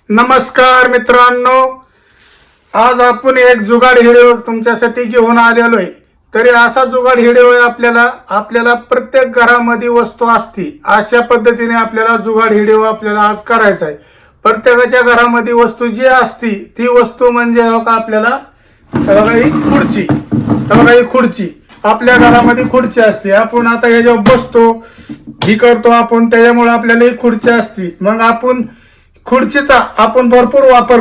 नमस्कार मित्रांनो, आज आपण एक जुगाड व्हिडिओ तुमच्यासाठी घेऊन आलेलो आहे. तरी असा जुगाड व्हिडिओ आहे आपल्याला प्रत्येक घरामध्ये वस्तू असते अशा पद्धतीने आपल्याला जुगाड व्हिडिओ आपल्याला आज करायचा आहे. प्रत्येकाच्या घरामध्ये वस्तू जी असती ती वस्तू म्हणजे आपल्याला ही खुर्ची आपल्या घरामध्ये खुर्ची असते. आपण आता याच्यावर बसतो ही करतो आपण, त्याच्यामुळे आपल्याला ही खुर्ची असते. मग आपण खुर्चीचा आपण भरपूर वापर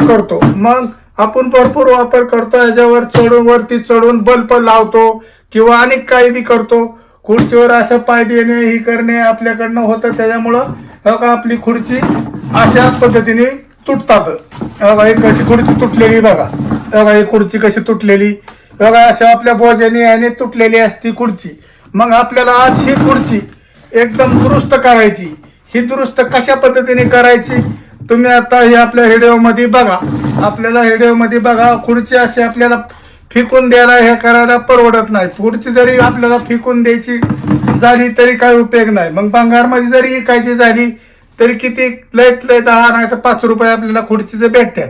करतो. याच्यावर वरती चढून बल्ब लावतो किंवा अनेक काही बी करतो. खुर्चीवर असं पाय देणे ही करणे आपल्याकडनं होतं. त्याच्यामुळं आपली खुर्ची अशा पद्धतीने तुटतात. ही कशी खुर्ची तुटलेली बघा. ही खुर्ची कशी तुटलेली बघा. अशा आपल्या बोजाने याने तुटलेली असती खुर्ची. मग आपल्याला आज ही खुर्ची एकदम दुरुस्त करायची. ही दुरुस्त कशा पद्धतीने करायची तुम्ही आता हे आपल्या व्हिडिओमध्ये बघा. खुर्ची अशी आपल्याला फेकून द्यायला हे करायला परवडत नाही. खुर्ची जरी आपल्याला फेकून द्यायची झाली तरी काही उपयोग नाही. मग भंगारमध्ये जरी विकायची झाली तरी किती लयत लय 10 नाही तर 5 रुपये आपल्याला खुर्चीचे भेटतात.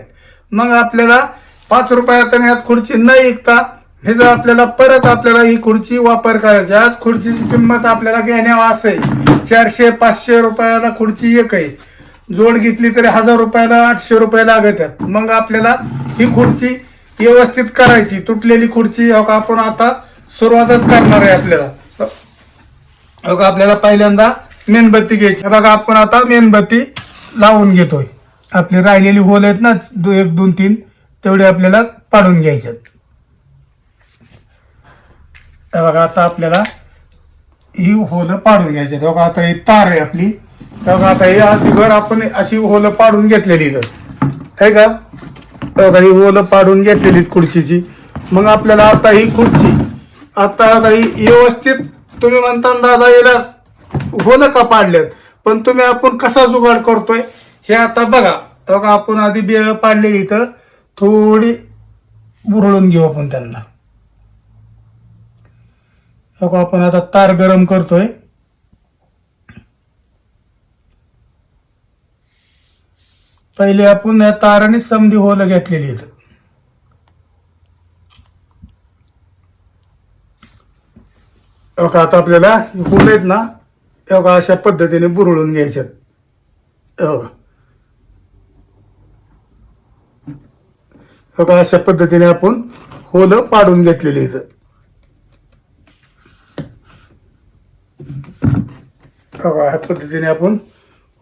मग आपल्याला 5 रुपयात यात खुर्ची न विकता हे जर आपल्याला ही खुर्ची वापर करायची. आज खुर्चीची किंमत आपल्याला घेण्यावर असेल 400-500 रुपयाला खुर्ची एक आहे. जोड घेतली तरी 1000 रुपयाला 800 रुपये लागतात. मग आपल्याला ही खुर्ची व्यवस्थित करायची. तुटलेली खुर्ची आपण आता सुरुवातच करणार आहे. आपल्याला पहिल्यांदा मेणबत्ती घ्यायची. बघा आपण आता मेणबत्ती लावून घेतोय. आपली राहिलेली होल आहेत ना 1 2 3 तेवढे आपल्याला पाडून घ्यायच्यात. बघा आता आपल्याला ही होल पाडून घ्यायची. बघा आता ही तार आहे आपली. बघा आता ही आधीवर आपण अशी होल पाडून घेतलेली आहे का. बघा ही होल पाडून घेतलेली खुर्चीची. मग आपल्याला आता ही खुर्ची आता ही व्यवस्थित तुम्ही म्हणता दादा याला होल का पाडल्यात, पण तुम्ही आपण कसा जुगाड करतोय हे आता बघा. बघा आपण आधी बेळ पाडलेली तर थोडी बुरळून घेऊ आपण त्यांना. बघा आपण आता तार गरम करतोय. पहिले आपण या ताराने समधी होल घेतलेली आहेत. आता आपल्याला होल आहेत ना अशा पद्धतीने बुरळून घ्यायच्यात. अशा पद्धतीने आपण होल पाडून घेतलेली आहेत. ह्या पद्धतीने आपण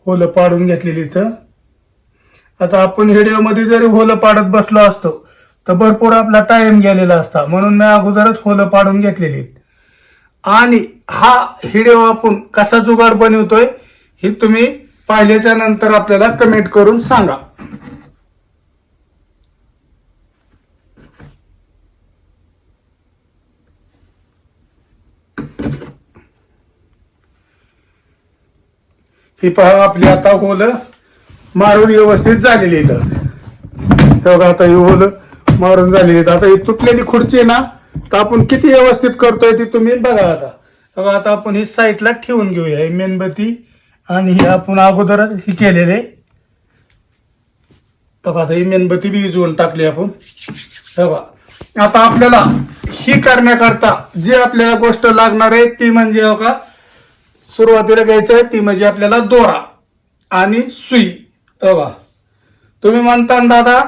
होल पाडून घेतलेली इथं. आता आपण व्हिडिओमध्ये जरी होल पाडत बसलो असतो तर भरपूर आपला टाइम गेलेला असता. म्हणून मी अगोदरच होल पाडून घेतलेली. आणि हा व्हिडिओ आपण कसा जुगाड बनवतोय हे तुम्ही पाहिल्याच्या नंतर आपल्याला कमेंट करून सांगा. ही पहा आपली आता होल मारून व्यवस्थित झालेली इथं. बघा आता ही होल मारून झालेली. आता ही तुटलेली खुर्ची आहे ना तर आपण किती व्यवस्थित करतोय ती तुम्ही बघा. बघा आता आपण ही साईडला ठेवून घेऊया ही मेणबत्ती. आणि ही आपण अगोदरच ही केलेले. बघा आता ही मेणबत्ती बी विजवून टाकली आपण. बघा आता आपल्याला ही करण्याकरता जी आपल्याला गोष्ट लागणार आहे ती म्हणजे बघा सुरुवातीला घ्यायचं आहे ती म्हणजे आपल्याला दोरा आणि सुई. बघा तुम्ही म्हणता दादा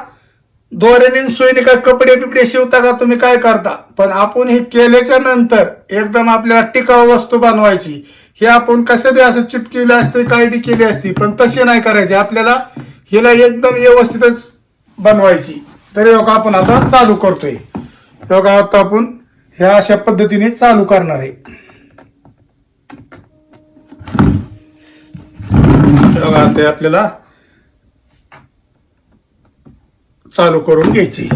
दोऱ्याने सुईने काय कपडे बिपडे शिवता का, तुम्ही काय करता, पण आपण हे केल्याच्या नंतर एकदम आपल्याला टिकाऊ वस्तू बनवायची. हे आपण कसं बी असं चिटकेली असते काही बी केली असती, पण तशी नाही करायची. आपल्याला हिला एकदम व्यवस्थितच बनवायची. तरी बघा आपण आता चालू करतोय. बघा आता आपण ह्या अशा पद्धतीने चालू करणार आहे. बघा ते आपल्याला चालू करून घ्यायची.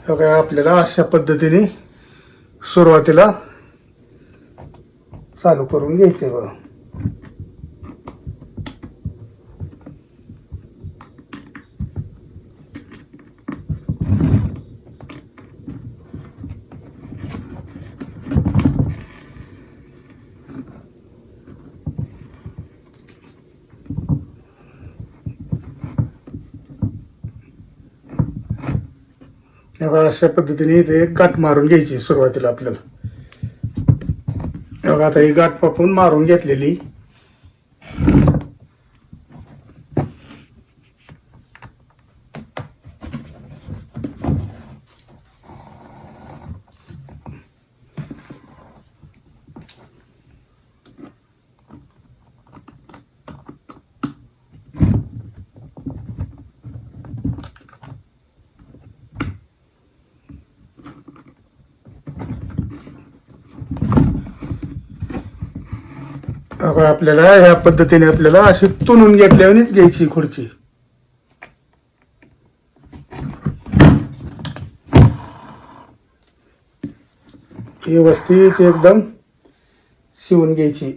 बघा आपल्याला अशा पद्धतीने सुरुवातीला चालू करून घ्यायचे. बघा बघा अशा पद्धतीने इथे एक गाठ मारून घ्यायची सुरुवातीला आपल्याला. बघा आता ही गाठ आपण मारून घेतलेली. आपल्याला ह्या पद्धतीने आपल्याला अशी तुणून घेतल्यानेच घ्यायची खुर्ची. व्यवस्थित एकदम शिवून घ्यायची.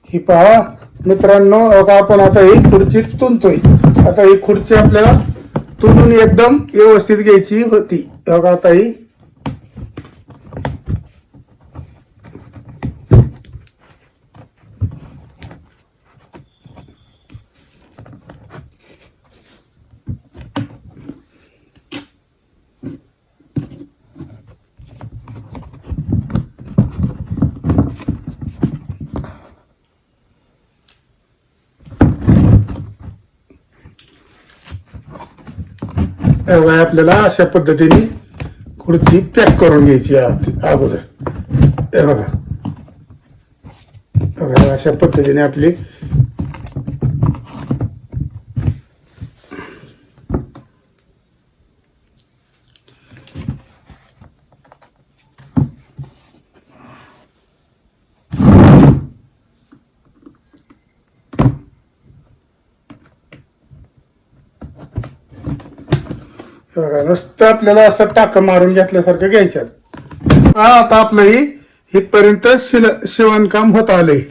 ही पहा मित्रांनो, आपण आता ही खुर्ची तुनतोय. आता ही खुर्ची आपल्याला तुनून एकदम व्यवस्थित घ्यायची होती. बघा आता ही आपल्याला अशा पद्धतीने खुर्ची पॅक करून घ्यायची अगोदर. हे बघा बघा अशा पद्धतीने आपली बघा नुसतं आपल्याला असं टाका मारून घेतल्यासारखं घ्यायच्यात. आता आपलं ही इथपर्यंत शिवणकाम होत आलंय.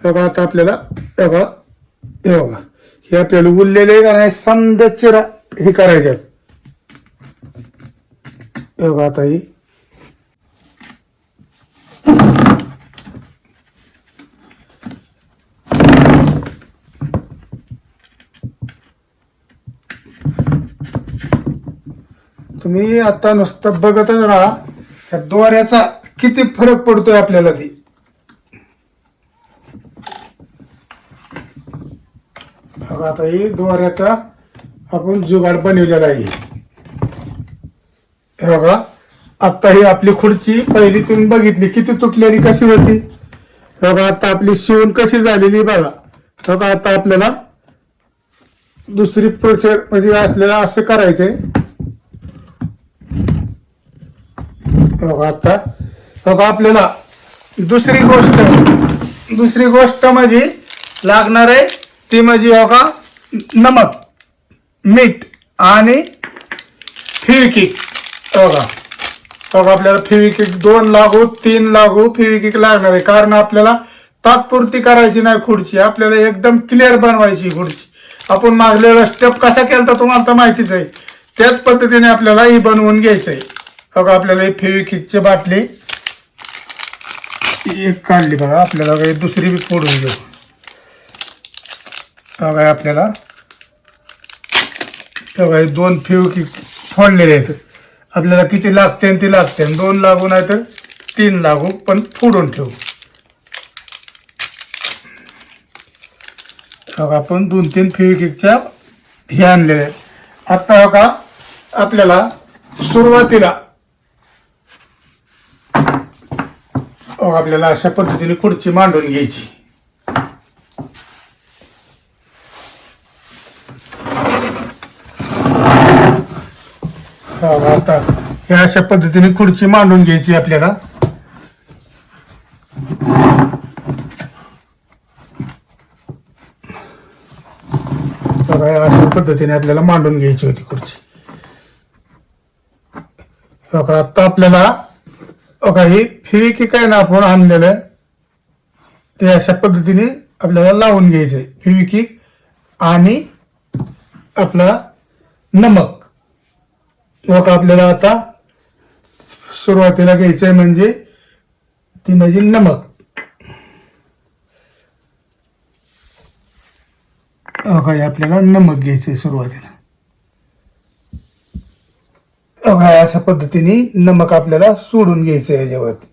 बघा आता आपल्याला बघा हे बघा हे आपल्याला उरलेले का समजा चिरा हे करायच्यात. बघा आता ही तुम्ही आता नुसतं बघतच राहा त्या दोऱ्याचा किती फरक पडतोय आपल्याला. ती बघा आता ही दोऱ्याचा आपण जुगाड बनवलेला आहे. बघा आता ही आपली खुर्ची पहिली तुम्ही बघितली किती तुटलेली कशी होती. बघा आता आपली शिवण कशी झालेली बघा. बघा आता आपल्याला दुसरी प्रोसेस म्हणजे आपल्याला असं करायचंय. बघा आता बघा आपल्याला दुसरी गोष्ट म्हणजे लागणार आहे ती म्हणजे बघा नमक, मीठ आणि फेविक्विक. बघा बघा आपल्याला फेविक्विक 2 लागू 3 लागू फेविक्विक लागणार आहे. कारण आपल्याला तात्पुरती करायची नाही खुर्ची, आपल्याला एकदम क्लिअर बनवायची खुर्ची. आपण मागलेला स्टेप कसा केला तर तुम्हाला तर माहितीच आहे. त्याच पद्धतीने आपल्याला ही बनवून घ्यायचं आहे. बघा आपल्याला ही फेविक्विकची बाटली एक काढली. बघा आपल्याला काही दुसरी बी फोडून घेऊ. बघा आपल्याला बघा 2 फेविक्विक फोडलेले आहेत. आपल्याला किती लागते ते लागते. 2 लागू नाही तर 3 लागू, पण फोडून ठेवू. बघा आपण 2-3 फेविक्विकच्या हे आणलेले आहेत. आता बघा आपल्याला सुरुवातीला आपल्याला अशा पद्धतीने खुर्ची मांडून घ्यायची. आता ह्या अशा पद्धतीने खुर्ची मांडून घ्यायची आपल्याला. बघा अशा पद्धतीने आपल्याला मांडून घ्यायची होती खुर्ची. बघा आता आपल्याला बघा ही फेविक्विक आहे ना आपण आणलेलं ते अशा पद्धतीने आपल्याला लावून घ्यायचंय. फेविक्विक आणि आपला नमक बघा आपल्याला आता सुरुवातीला घ्यायचंय म्हणजे ती म्हणजे नमक. बघा आपल्याला नमक घ्यायचंय सुरुवातीला. बघा अशा पद्धतीने नमक आपल्याला सोडून घ्यायचंय याच्यावरती.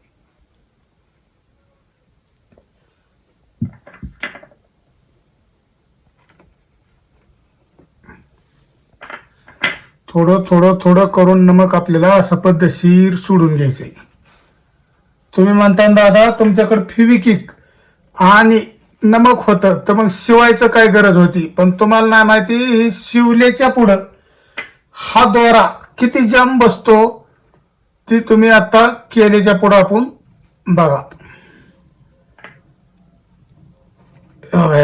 थोडं थोडं थोडं करून नमक आपल्याला असं पद्धतशीर सोडून घ्यायचंय. तुम्ही म्हणता दादा तुमच्याकडे फेविक्विक आणि नमक होतं तर मग शिवायचं काय गरज होती, पण तुम्हाला नाही माहिती शिवल्याच्या पुढं हा दोरा किती जाम बसतो ती तुम्ही आता केल्याच्या पुढं आपण बघा.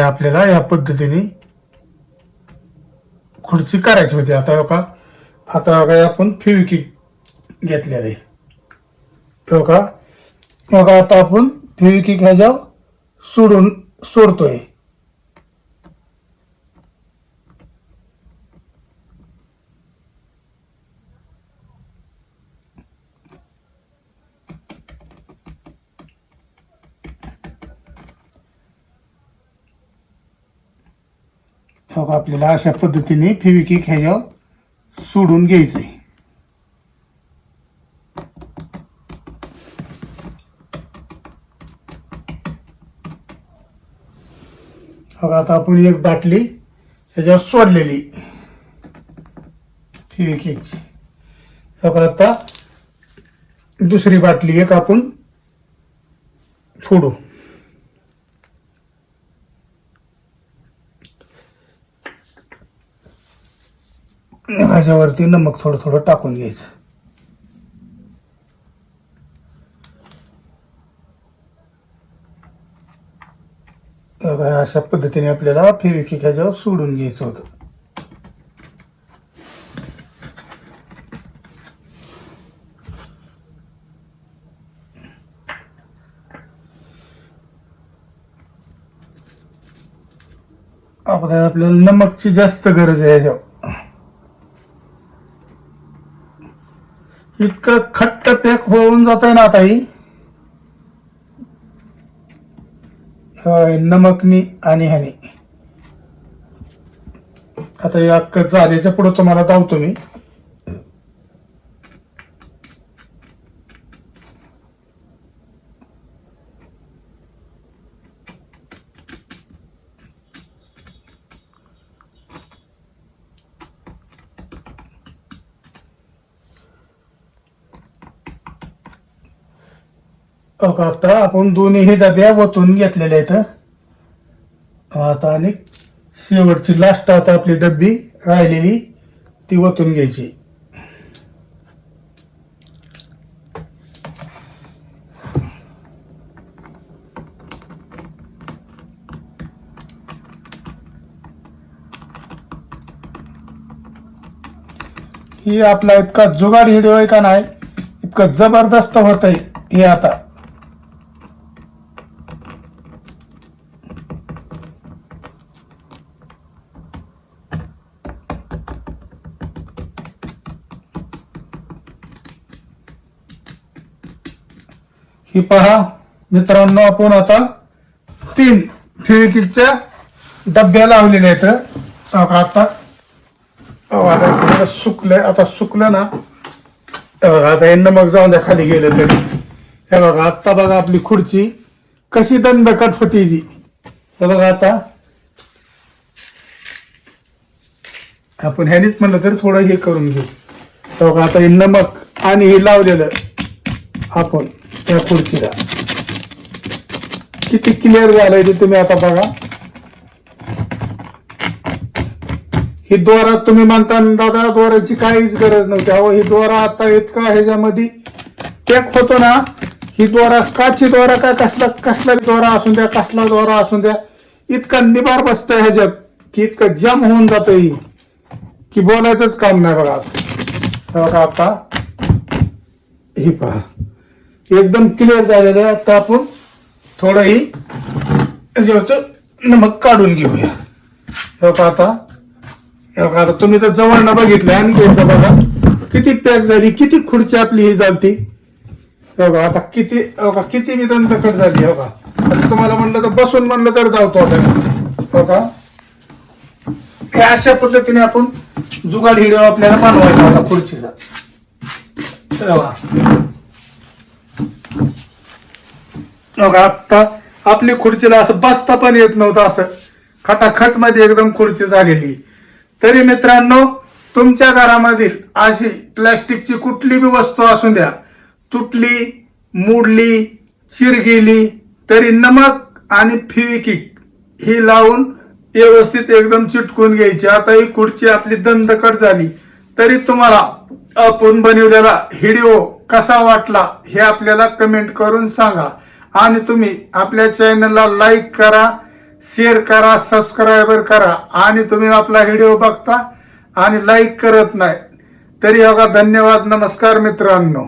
आपल्याला या पद्धतीने खुर्ची करायची होती. आता बघा आता बघा आपण फेविक्विक घेतलेले बघा. बघा आता आपण फेविक्विक ह्याच्यावर सोडतोय. बघा आपल्याला अशा पद्धतीने फेविक्विक ह्याच्यावर सोडून घ्यायचंय. बघा आता आपण एक बाटली ह्याच्यावर सोडलेली फेविक्विकची. बघा आता दुसरी बाटली एक आपण फोडू. ह्याच्यावरती नमक थोडं थोडं टाकून घ्यायचं. अशा पद्धतीने आपल्याला फेविक्विक ह्याच्यावर सोडून घ्यायचं होतं. आपल्याला नमकची जास्त गरज आहे ह्याच्यावर. इतकं खट्ट पॅक होऊन जात आहे ना आता ही नमकनी आणि ह्याने. आता या झाल्याच्या पुढे तुम्हाला दावतो मी. आता आपण दोन्ही डब्या वतून घेतलेल्या आहेत. आता आणि शेवटची लास्ट आता आपली डब्बी राहिलेली ती वतून घ्यायची. ही आपला इतका जुगाड व्हिडिओ आहे का नाही, इतकं जबरदस्त होत आहे हे. आता ही पहा मित्रांनो, आपण आता 3 फेविक्विकच्या डब्या लावलेल्या आहेत. आता सुकलंय. आता सुकलं ना आता हे नमक जाऊन द्या खाली गेलं तरी. हे बघा आता बघा आपली खुर्ची कशी दंडकट होती ती. हे बघा आता आपण ह्यानीच म्हणलं तर थोडं हे करून घेऊ. बघा आता हे नमक आणि हे लावलेलं आपण त्या खुर्चीला किती क्लिअर झालंय ते तुम्ही आता बघा. ही दोरा तुम्ही म्हणता दादा दोऱ्याची काहीच गरज नव्हती. अहो ही दोरा आता इतका ह्याच्यामध्ये पॅक होतो ना. ही दोरा काची दोरा काय कसला दोरा असून द्या, कसला दोरा असून द्या, इतका निबार बसतोय ह्याच्यात की इतकं जाम होऊन जात की बोलायचंच काम नाही बघा. बघा आता ही पहा एकदम क्लिअर झालेलं आहे. आता आपण थोडंही याचं नमक काढून घेऊया. बघा आता तुम्ही तर जवळ बघितलं आणि घेतलं बघा किती पॅक झाली, किती खुर्ची आपली ही झालती. बघा आता किती मी दंतकट झाली. बघा आता तुम्हाला म्हणलं तर बसून म्हणलं तर जावतो आता. बघा हे अशा पद्धतीने आपण जुगाड व्हिडिओ आपल्याला बनवायचा होता खुर्चीचा. बघा आता आपली खुर्चीला असं बसता पण येत नव्हतं, असं खटाखट मध्ये एकदम खुर्ची झालेली. तरी मित्रांनो तुमच्या घरामधील अशी प्लॅस्टिकची कुठली बी वस्तू असू द्या, तुटली, मोडली, चिर गेली तरी नमक आणि फेविक्विक ही लावून व्यवस्थित एकदम चिटकून घ्यायची. आता ही खुर्ची आपली दंतकट झाली तरी तुम्हाला आपण बनवलेला व्हिडिओ कसा वाटला हे आपल्याला कमेंट करून सांगा. आणि तुम्ही आपल्या चॅनलला लाईक करा, शेअर करा, सबस्क्राईबर करा. आणि तुम्ही आपला व्हिडिओ बघता आणि लाईक करत नाही तरी बघा. धन्यवाद. नमस्कार मित्रांनो.